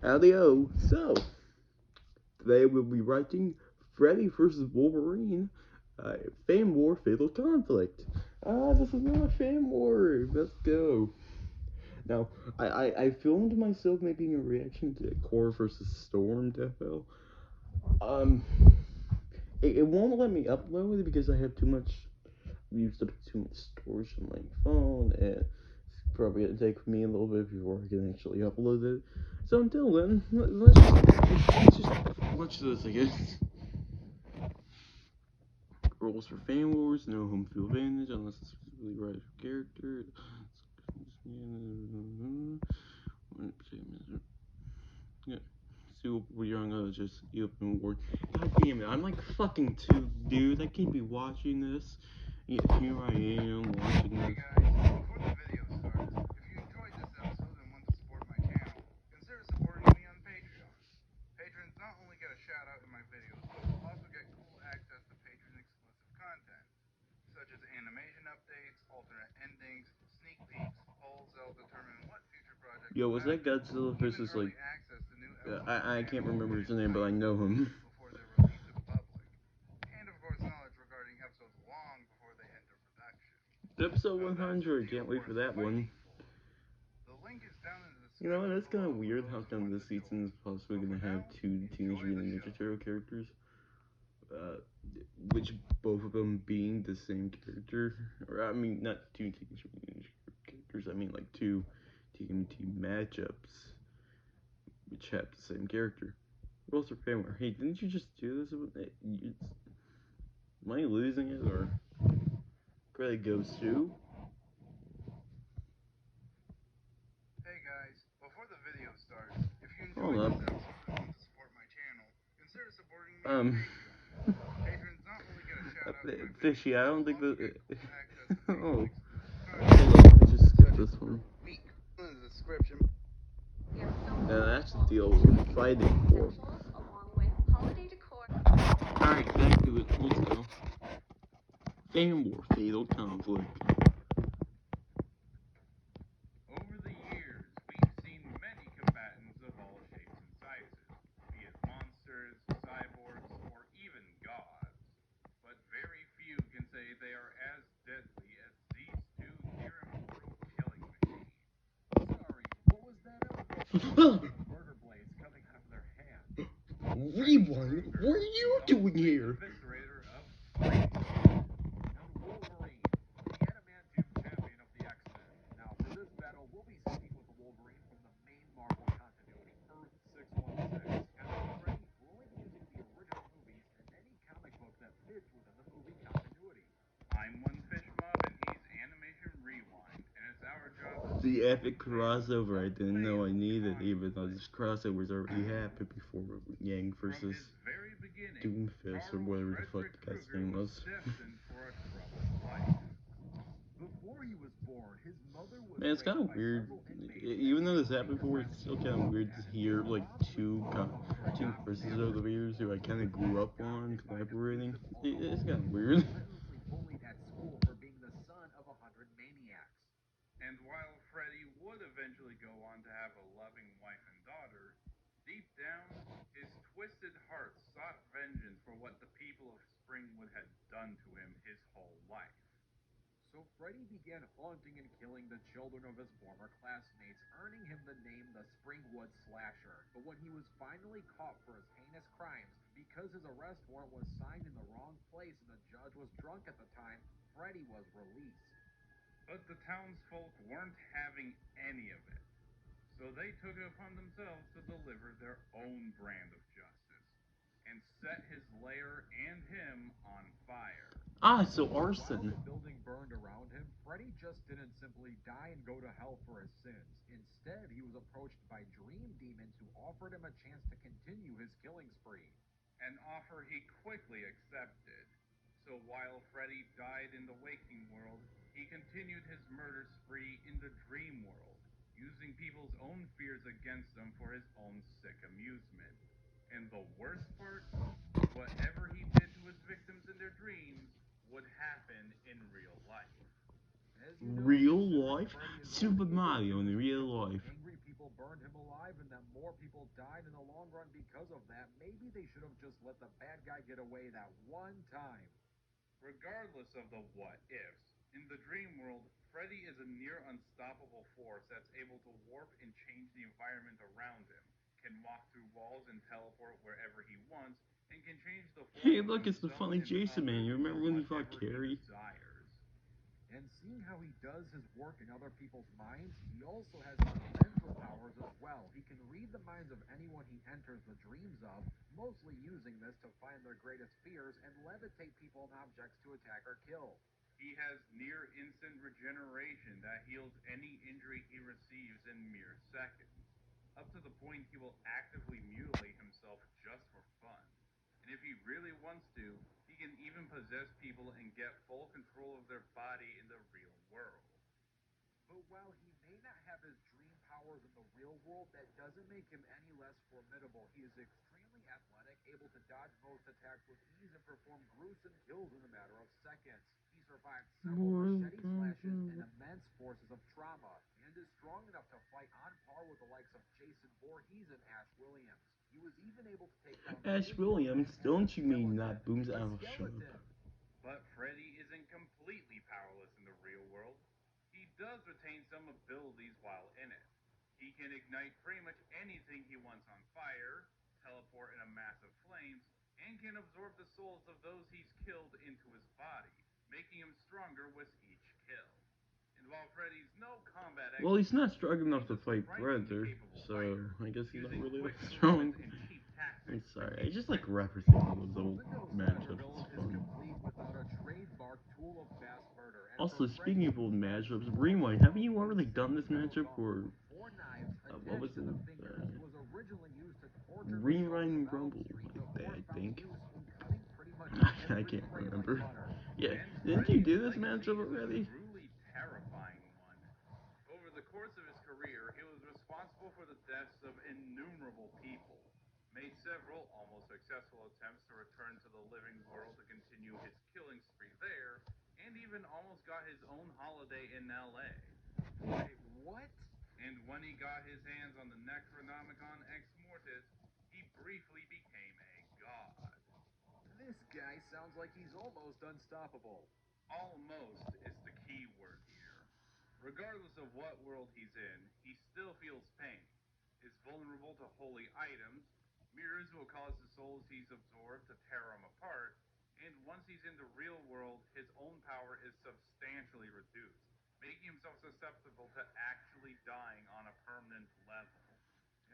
Howdy-o. So, today we'll be writing Freddy vs. Wolverine, Fan War Fatal Conflict. This is not a fan war. Let's go. Now, I filmed myself making a reaction to Core vs. Storm Defo. Um, it won't let me upload it because I have used up too much storage on my phone, and it's probably gonna take me a little bit before I can actually upload it. So until then, let's just watch this, I guess. Rules for fan wars: no home field advantage unless it's specifically right for character. Yeah. Super young, just open ward. God damn it, I'm like fucking 2, dude. I can't be watching this. Yeah, here I am watching this. Hey guys, before the video starts, if you enjoyed this episode and want to support my channel, consider supporting me on Patreon. Patrons not only get a shout out in my videos, but will also get cool access to patron exclusive content, such as animation updates, alternate endings, sneak peeks, polls that'll determine what future projects Yo, will was that happen, Godzilla even versus like? early access to new episodes I of can't animated remember his series name, but I know titles him. before they're released to the public, and of course knowledge regarding episodes long before they enter production. Episode So that's 100. what Can't you're wait for worth that one. fighting for. The link is down in the You know, description that's kind of below for weird. How those who come want this to join. season is possibly But for gonna have now, 2 Teenage enjoy the Mutant Ninja show. Turtle characters? Which both of them being the same character, or I mean, not 2 Teenage Mutant Ninja characters. I mean, like 2 TMT matchups, which have the same character. Rules are family. Hey, didn't you just do this? Am I losing it or? Really goes to? Hey guys, before the video starts, if you Hold enjoyed up. this episode and want to support my channel, consider supporting me on Um. Patreon. Patrons not only get a shout out in my Fishy, videos, I but don't will think also that. get cool access to patron Oh. exclusive Hold content, up, let me just skip such as this one. week in the description. Now that's the deal we're fighting for. Alright, back to it. Let's go. Fan War Fatal Conflict. Over the years, we've seen many combatants of all shapes and sizes, be it monsters, cyborgs, or even gods. But very few can say they are as deadly as these two near-immortal killing machines. Sorry, what was that? Murder blades coming out of their hands. Rewind, what are you doing here? Eviscerator of Freddy. And Wolverine, the adamantium champion of the X-Men. Now, for this battle, we'll be sticking with the Wolverine from the main Marvel continuity, Earth 616, and with Freddy only using the original movies and any comic book that fits within the movie continuity. I'm One Fish Mob, and he's Animation Rewind, and it's our job to The epic crossover I didn't know I needed, even though this crossover's already happened before Yang versus Doomfist, or whatever the fuck the guy's name was. Before he was born, his mother was Man, it's kind of weird. Even though this happened before, it's still kind of weird to hear like two verses over the years who I kind of grew up on collaborating. It's kind of weird. Bullied at school for being the son of 100 maniacs. And while Freddy would eventually go on to have a loving wife and daughter, deep down, his twisted heart sought vengeance for what the people of Springwood had done to him his whole life. So Freddy began haunting and killing the children of his former classmates, earning him the name the Springwood Slasher. But when he was finally caught for his heinous crimes, because his arrest warrant was signed in the wrong place and the judge was drunk at the time, Freddy was released. But the townsfolk weren't having any of it, so they took it upon themselves to deliver their own brand of justice, and set his lair and him on fire. Ah, so arson. While the building burned around him, Freddy just didn't simply die and go to hell for his sins. Instead, he was approached by dream demons who offered him a chance to continue his killing spree. An offer he quickly accepted. So while Freddy died in the waking world, he continued his murder spree in the dream world, using people's own fears against them for his own sick amusement. And the worst part? Whatever he did to his victims in their dreams would happen in real life. Real life? Super Mario in real life. Angry people burned burned him alive and that more people died in the long run because of that, maybe they should have just let the bad guy get away that one time. Regardless of the what ifs, in the dream world, Freddy is a near unstoppable force that's able to warp and change the environment around him, can walk through walls and teleport wherever he wants, and can change the form Hey, of look, it's the himself funny and Jason man. others You into remember when he fought whatever he Carrie? desires. And seeing how he does his work in other people's minds, he also has some mental powers as well. He can read the minds of anyone he enters the dreams of, mostly using this to find their greatest fears and levitate people and objects to attack or kill. He has near instant regeneration that heals any injury he receives in mere seconds, up to the point he will actively mutilate himself just for fun. And if he really wants to, he can even possess people and get full control of their body in the real world. But while he may not have his dream powers in the real world, that doesn't make him any less formidable. He is extremely athletic, able to dodge most attacks with ease and perform gruesome kills in a matter of seconds. He survived several Mortal machete slashes and Kombat. immense forces of trauma, and is strong enough to fight on par with the likes of Jason Voorhees and Ash Williams. He was even able to take down Ash big Williams, foremen as a don't you mean skeleton. not Booms A out of Shop? skeleton! But Freddy isn't completely powerless in the real world. He does retain some abilities while in it. He can ignite pretty much anything he wants on fire, teleport in a mass of flames, and can absorb the souls of those he's killed into his body, making him stronger with each kill. And while Freddy's no combat Well, he's expert, not strong enough he's to a fight surprisingly Predator, capable so fighter, I guess he's not using really that quick strong. movement and cheap I'm tactics to sorry, I keep just like Freddy referencing all safe. those old But no matchups. supervillain It's is fun. complete without a trademark tool of mass murder. And for Also, Freddy speaking of old himself, matchups, he was Rewind, haven't built you already done insane this metal matchup gauntlet for, with four knives what was attached to it? the fingers. It was originally used to torture victims and Rewind develop Rumble, streaks of I force found think. use in cutting pretty much I every can't prey like remember. butter. Yeah, And didn't you Freddy's do this legacy matchup is a already? truly terrifying one. Over the course of his career, he was responsible for the deaths of innumerable people, made several almost successful attempts to return to the living world to continue his killing spree there, and even almost got his own holiday in LA. Wait, what? And when he got his hands on the Necronomicon Ex Mortis, he briefly became a god. This guy sounds like he's almost unstoppable. Almost is the key word here. Regardless of what world he's in, he still feels pain, is vulnerable to holy items, mirrors will cause the souls he's absorbed to tear him apart, and once he's in the real world, his own power is substantially reduced, making himself susceptible to actually dying on a permanent level.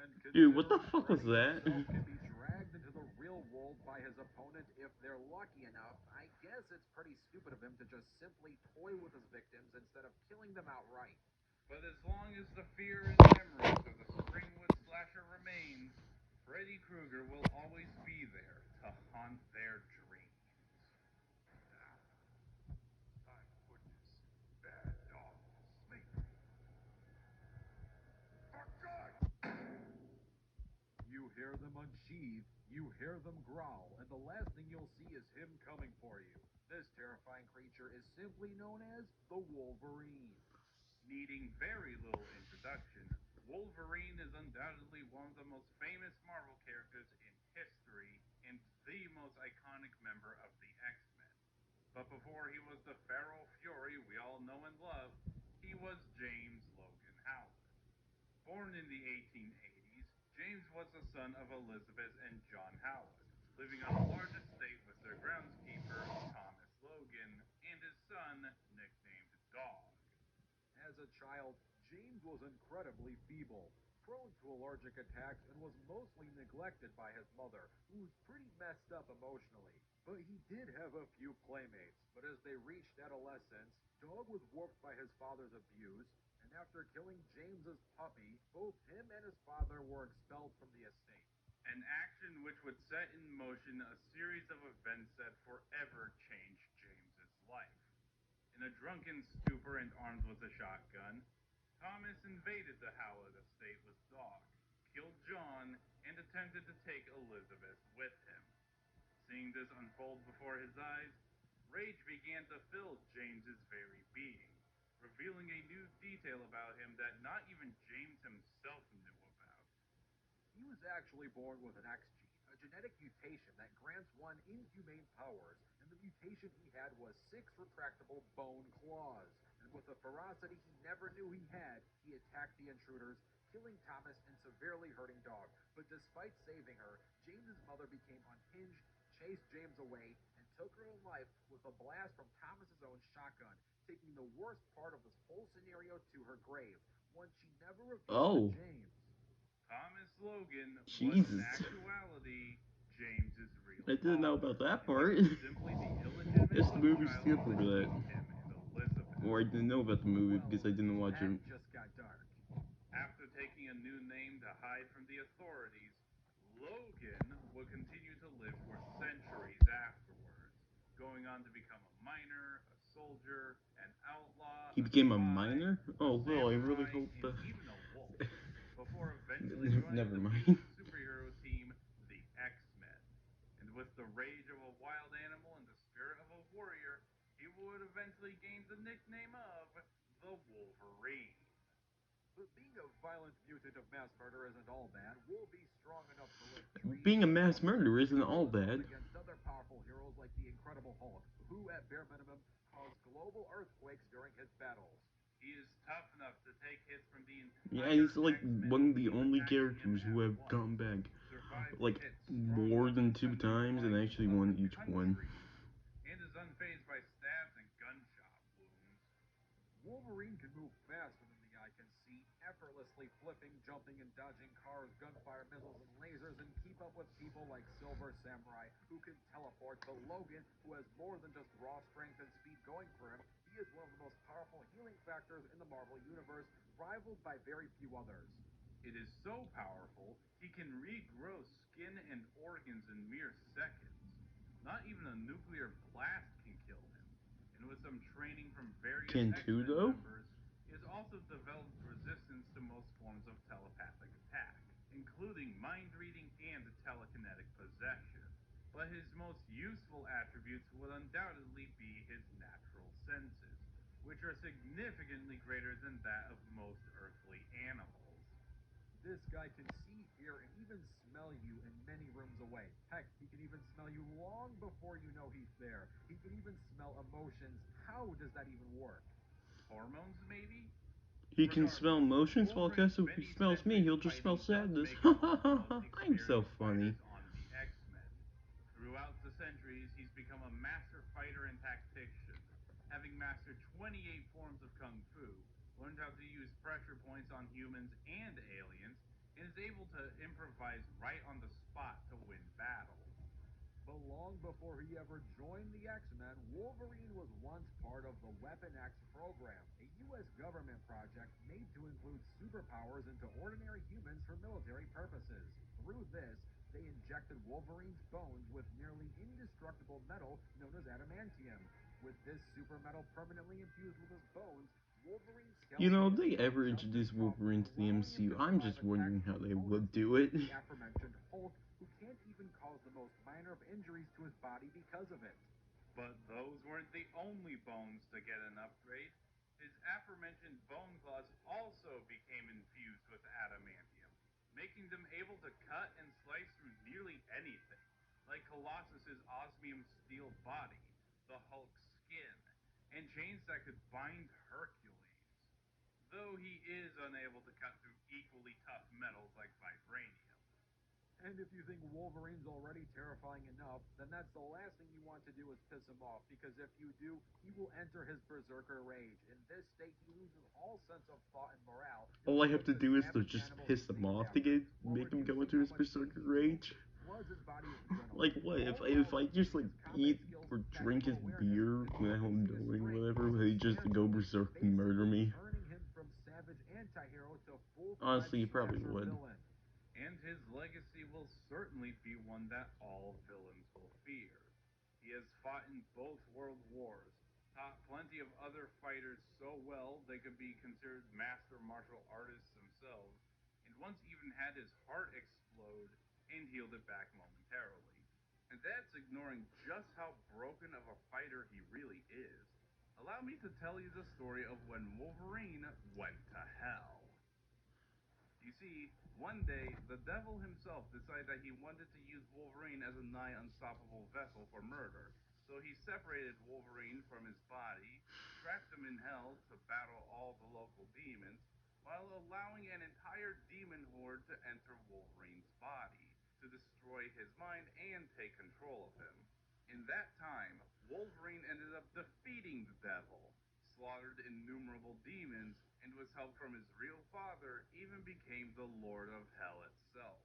And Dude, what the considering fuck was Freddy that? himself can be dragged into the real world by his opponent if they're lucky enough, I guess it's pretty stupid of him to just simply toy with his victims instead of killing them outright. But as long as the fear and memories of the Springwood slasher remains, Freddy Krueger will always be there to haunt their dreams. Time to put this bad dog to sleep. For good! You hear them unsheathe, you hear them growl, and the last thing you'll see is him coming for you. This terrifying creature is simply known as the Wolverine. Needing very little introduction, Wolverine is undoubtedly one of the most famous Marvel characters in history and the most iconic member of the X-Men. But before he was the feral fury we all know and love, he was James Logan Howard. Born in the 1880s, James was the son of Elizabeth and John Howard, living on a large estate with their groundskeeper, Thomas Logan, and his son, nicknamed Dog. As a child, James was incredibly feeble, prone to allergic attacks, and was mostly neglected by his mother, who was pretty messed up emotionally. But he did have a few playmates, but as they reached adolescence, Dog was warped by his father's abuse, and after killing James's puppy, both him and his father were expelled from the estate. An action which would set in motion a series of events that forever changed James's life. In a drunken stupor and armed with a shotgun, Thomas invaded the Howard estate with Dog, killed John, and attempted to take Elizabeth with him. Seeing this unfold before his eyes, rage began to fill James's very being, revealing a new detail about him that not even James himself knew was actually born with an X gene, a genetic mutation that grants one inhumane powers, and the mutation he had was six retractable bone claws. And with a ferocity he never knew he had, he attacked the intruders, killing Thomas and severely hurting Dog. But despite saving her, James's mother became unhinged, chased James away, and took her own life with a blast from Thomas's own shotgun, taking the worst part of this whole scenario to her grave, one she never revealed to Oh, James. Thomas Logan was in Jesus. actuality James's real I didn't know about father, that and he part. was simply the illegitimate Guess the love movie child skipped over that. between him and Elizabeth. Or I didn't know about the movie because Well, I didn't watch it. that just got dark. After taking a new name to hide from the authorities, Logan would continue to live for centuries afterwards, going on to become a miner, a soldier, an outlaw, He a became a spy, miner? a Oh, well, I really samurai, hope. and even a wolf, before eventually joining Never the mind. mutant superhero team, the X-Men. And with the rage of a wild animal and the spirit of a warrior, he would eventually gain the nickname of the Wolverine. But being a violent mutant of mass murder isn't all bad. We'll be strong enough to lift trees, Being a mass jump murderer mountains, isn't and all hold his own bad. against other powerful heroes like the Incredible Hulk, who, at bare minimum, caused global earthquakes during his battles. He is tough enough to take hits from the Yeah, entire he's like X-Men one of the team only attacking him characters at who have once, come back survives like hits strong more enough to than two send him times and flying to actually other won each one. countries, and is unfazed by stabs and gunshot wounds. Wolverine can move faster than the eye can see, effortlessly flipping, jumping, and dodging cars, gunfire, missiles, and lasers, and keep up with people like Silver Samurai, who can teleport. But Logan, who has more than just raw strength and speed going for him, he is one of the most powerful healing factors in the Marvel Universe, rivaled by very few others. It is so powerful, he can regrow skin and organs in mere seconds. Not even a nuclear blast can kill him. And with some training from various Can two X-Men though? members, he has also developed resistance to most forms of telepathic attack, including mind reading and telekinetic possession. But his most useful attributes would undoubtedly be his natural senses, which are significantly greater than that of most earthly animals. This guy can see, hear, and even smell you in many rooms away. Heck, he can even smell you long before you know he's there. He can even smell emotions. How does that even work? Hormones, maybe? He can smell Regardless, emotions, well, Wolverine's guess if he many smells me, centuries he'll of just smell fighting does sadness. make him one of the most I'm so experienced funny. fighters on the X-Men. Throughout the centuries, he's become a master fighter and tactician, having mastered 28 forms of kung fu, learned how to use pressure points on humans and aliens, and is able to improvise right on the spot to win battles. But long before he ever joined the X-Men, Wolverine was once part of the Weapon X program, a U.S. government project made to include superpowers into ordinary humans for military purposes. Through this, they injected Wolverine's bones with nearly indestructible metal known as adamantium. With this super metal permanently infused with his bones, Wolverine's You know, skeleton if is they built ever just as introduce tough, Wolverine to the allowing him MCU, to I'm survive just attacks wondering from how they opponents would do like it. the aforementioned Hulk, who can't even cause the most minor of injuries to his body because of it. But those weren't the only bones to get an upgrade. His aforementioned bone claws also became infused with adamantium, making them able to cut and slice through nearly anything, like Colossus's osmium steel body, the Hulk's skin, and chains that could bind Hercules. Though he is unable to cut through equally tough metals like vibranium. And if you think Wolverine's already terrifying enough, then that's the last thing you want to do is piss him off, because if you do, he will enter his berserker rage. In this state, he loses all sense of thought and morale, and All will I have cook to the do is to savage just animals piss he's him named off to after, get while make him go reducing into how his much heat berserker he will rage. flood his body with adrenaline. Like what All while if I just like improving his combat eat skills, or drink his tactical awareness, beer and without him increasing his knowing strength whatever? as Will a he just snare go thrower, berserk and murder basically me? turning him from savage anti-hero to full-fledged Honestly, he probably slasher would. villain. And his legacy will certainly be one that all villains will fear. He has fought in both world wars, taught plenty of other fighters so well they could be considered master martial artists themselves, and once even had his heart explode and healed it back momentarily. And that's ignoring just how broken of a fighter he really is. Allow me to tell you the story of when Wolverine went to hell. You see, One day, the devil himself decided that he wanted to use Wolverine as a nigh unstoppable vessel for murder. So he separated Wolverine from his body, trapped him in hell to battle all the local demons, while allowing an entire demon horde to enter Wolverine's body to destroy his mind and take control of him. In that time, Wolverine ended up defeating the devil, slaughtered innumerable demons, and with help from his real father, even became the Lord of Hell itself.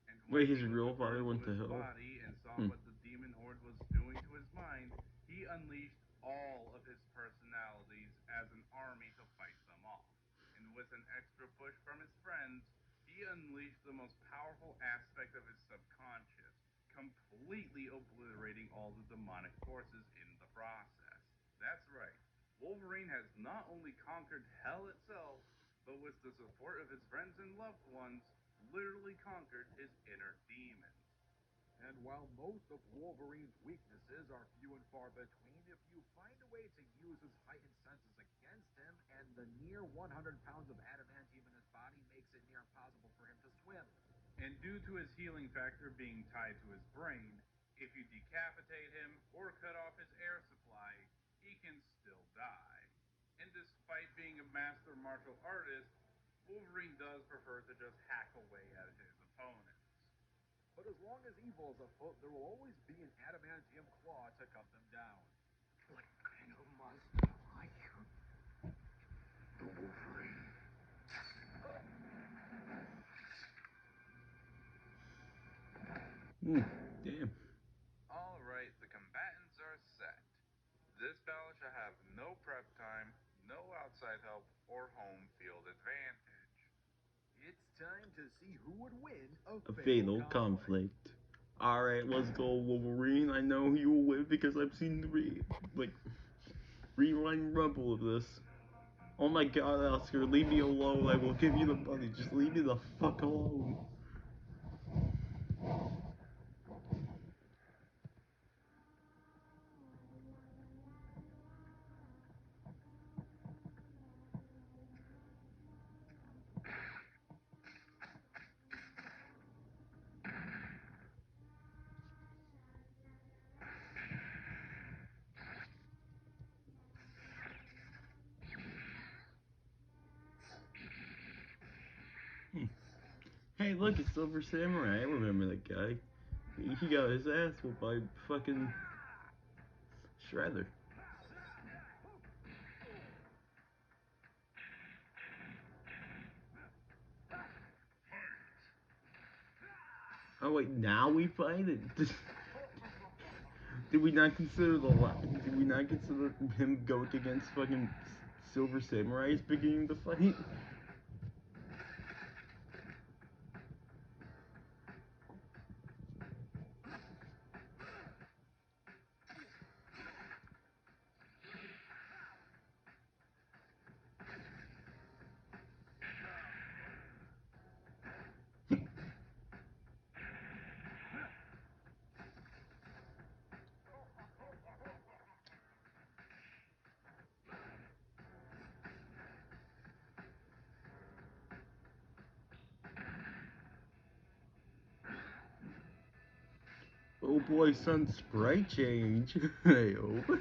And Wait, when his he was real father returned to went to his hell? body and saw Hmm. what the demon horde was doing to his mind, he unleashed all of his personalities as an army to fight them off. And with an extra push from his friends, he unleashed the most powerful aspect of his subconscious, completely obliterating all the demonic forces in the process. That's right. Wolverine has not only conquered hell itself, but with the support of his friends and loved ones, literally conquered his inner demons. And while most of Wolverine's weaknesses are few and far between, if you find a way to use his heightened senses against him, and the near 100 pounds of adamantium in his body makes it near impossible for him to swim. And due to his healing factor being tied to his brain, if you decapitate him or cut off his air supply, he can still die. And despite being a master martial artist, Wolverine does prefer to just hack away at his opponents. But as long as evil is afoot, there will always be an adamantium claw to cut them down. What kind of monster are you? The Wolverine. Hmm. Damn. Alright, the combatants are set. This battle shall have no prep time, no outside help, or home field advantage. It's time to see who would win a A fatal fatal conflict. conflict. Alright, let's go, Wolverine. I know you will win because I've seen the rewind rumble of this. Oh my god, Oscar, leave me alone. I will give you the money. Just leave me the fuck alone. Hmm. Hey, look, it's Silver Samurai. I remember that guy. He got his ass whooped by fucking Shredder. Oh wait, now we fight it. Did we not consider the Did we not consider him going against fucking Silver Samurai as beginning the fight? Oh boy, son, sprite change. I hope.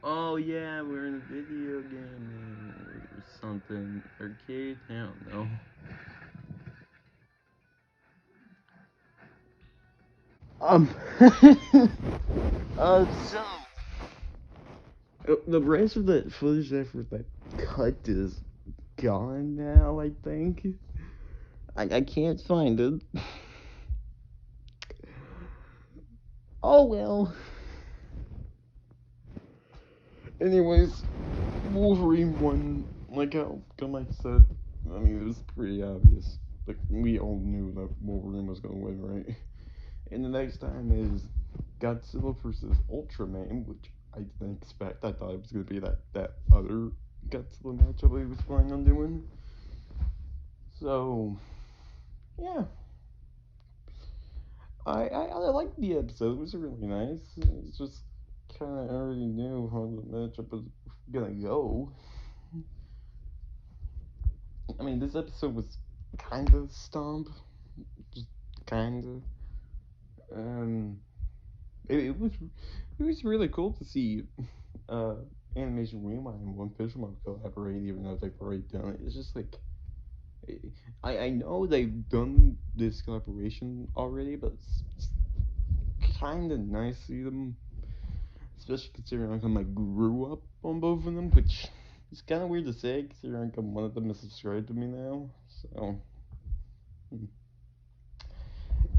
Oh yeah, we're in a video game or something. Arcade? I don't know. Um, so the rest of the footage for that cut is gone now. I think I can't find it. Oh well. Anyways, Wolverine won. Like how Gumite said. I mean, it was pretty obvious. Like we all knew that Wolverine was gonna win, right? And the next time is Godzilla versus Ultraman, which I didn't expect. I thought it was gonna be that other Godzilla matchup he was planning on doing. So yeah, I liked the episode. It was really nice. It's just kind of already knew how the matchup was gonna go. I mean, this episode was kind of stomp, just kind of. Um, it was really cool to see uh Animation Rewind and One Punch Man collaborate, even though they've already done it. It's just like I know they've done this collaboration already, but it's kind of nice to see them, especially considering I grew up on both of them, which is kind of weird to say considering one of them is subscribed to me now. So, hmm.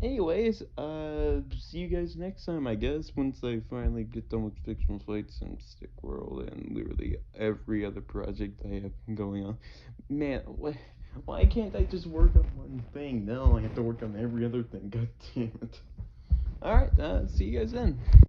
Anyways, see you guys next time, I guess, once I finally get done with Fictional Flights and Stick World and literally every other project I have going on. Man, why can't I just work on one thing? No, I have to work on every other thing. God damn it. Alright, see you guys then.